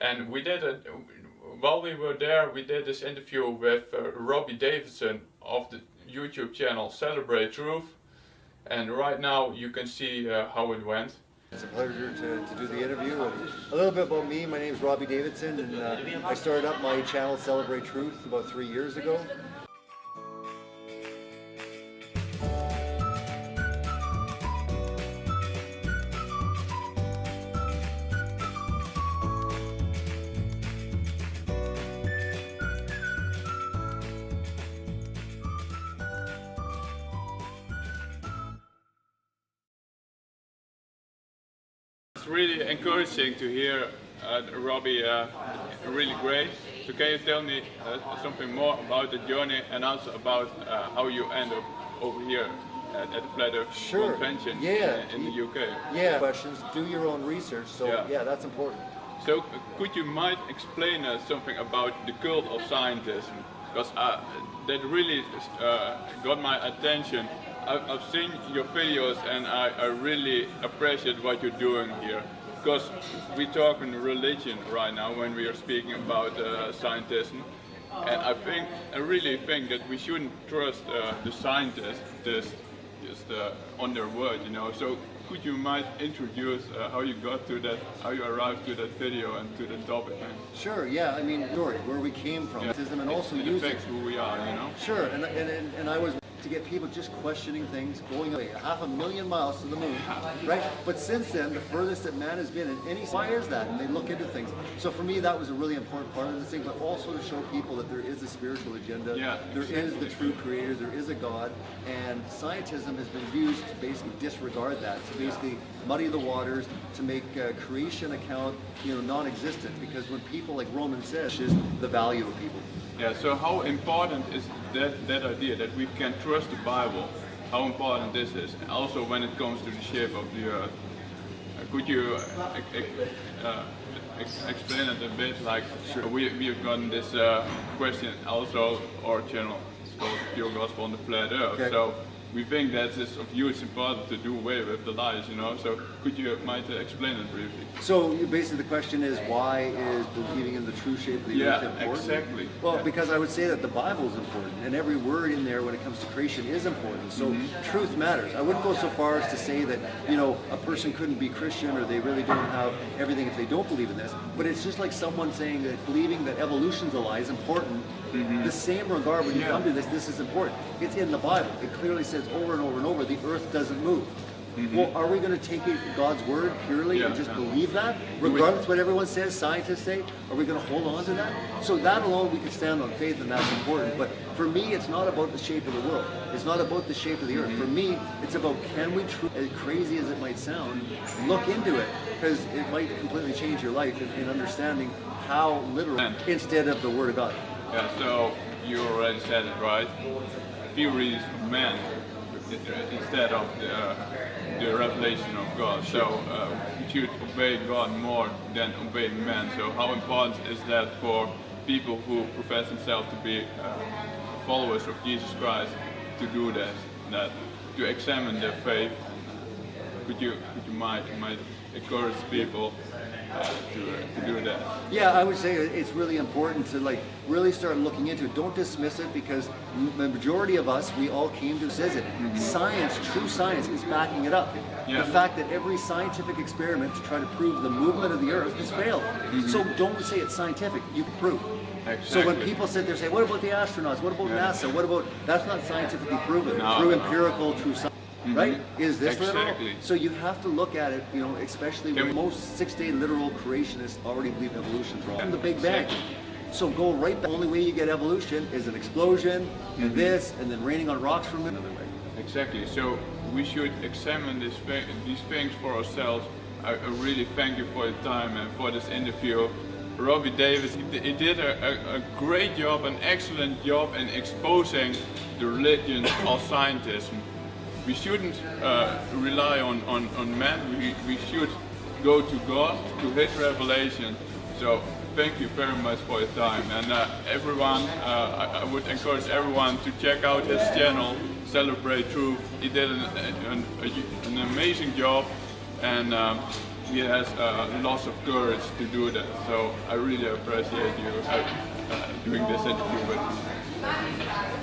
And while we were there, we did this interview with Robbie Davidson of the YouTube channel Celebrate Truth. And right now you can see how it went. It's a pleasure to do the interview. And a little bit about me, my name is Robbie Davidson, and I started up my channel Celebrate Truth about 3 years ago. It's really encouraging to hear Robbie, really great. So can you tell me something more about the journey and also about how you end up over here at the Flattard Convention in the UK? Yeah, questions, do your own research, so yeah that's important. So could you might explain something about the cult of scientism? Because that really got my attention. I've seen your videos and I really appreciate what you're doing here. Because we talk in religion right now when we are speaking about scientism. And I really think that we shouldn't trust the scientists just on their word, you know. So could you might introduce how you got to that, how you arrived to that video and to the topic? Man? Sure, yeah, I mean, where we came from, and also using who we are, you know. Sure, and I was to get people just questioning things, going away 500,000 miles to the moon, right? But since then, the furthest that man has been in any, why is that? And they look into things. So for me, that was a really important part of this thing, but also to show people that there is a spiritual agenda, there is the true creator, there is a God, and scientism has been used to basically disregard that, to basically muddy the waters, to make creation account, non-existent, because when people, like Roman says, is the value of people. Yeah, so how important is that idea that we can trust the Bible? How important this is? And also when it comes to the shape of the earth. Could you explain it a bit? Like, we've gotten this question also, our channel is called Pure Gospel on the Flat Earth. Okay. So we think that it's of huge importance to do away with the lies, you know. So could you might explain it briefly? So basically the question is, why is believing in the true shape of the earth important? Exactly. Well, because I would say that the Bible is important, and every word in there when it comes to creation is important. So truth matters. I wouldn't go so far as to say that, a person couldn't be Christian or they really don't have everything if they don't believe in this. But it's just like someone saying that believing that evolution's a lie is important. The same regard when you come to this is important. It's in the Bible. It clearly says over and over and over, the earth doesn't move. Well, are we going to take God's word purely and just believe that? Regardless of what everyone says, scientists say, are we going to hold on to that? So that alone we can stand on faith, and that's important. But for me, it's not about the shape of the world. It's not about the shape of the earth. For me, it's about, can we, as crazy as it might sound, look into it? Because it might completely change your life in understanding how literal, instead of the word of God. Yeah, so you already said it right. Theories of man instead of the revelation of God. So we should obey God more than obey man. So how important is that for people who profess themselves to be followers of Jesus Christ to do that, to examine their faith? Could you might encourage people to do that? Yeah, I would say it's really important to really start looking into it. Don't dismiss it, because the majority of us, we all came to says it. Science, true science, is backing it up. The fact that every scientific experiment to try to prove the movement of the earth has failed. So don't say it's scientific, you can prove. Exactly. So when people sit there and say, what about the astronauts? What about NASA? What about, that's not scientifically proven, through empirical true science. Right? Is this literal? So you have to look at it, especially when most 6-day literal creationists already believe evolution's wrong. From the Big Bang. So go right back. The only way you get evolution is an explosion, and this, and then raining on rocks from another way. Exactly. So we should examine these things for ourselves. I really thank you for your time and for this interview. Robbie Davis, he did a great job, an excellent job in exposing the religion of scientism. We shouldn't rely on man, we should go to God, to His revelation. So thank you very much for your time. And everyone, I would encourage everyone to check out his channel, Celebrate Truth. He did an amazing job. And he has lots of courage to do that. So I really appreciate you doing this interview with me.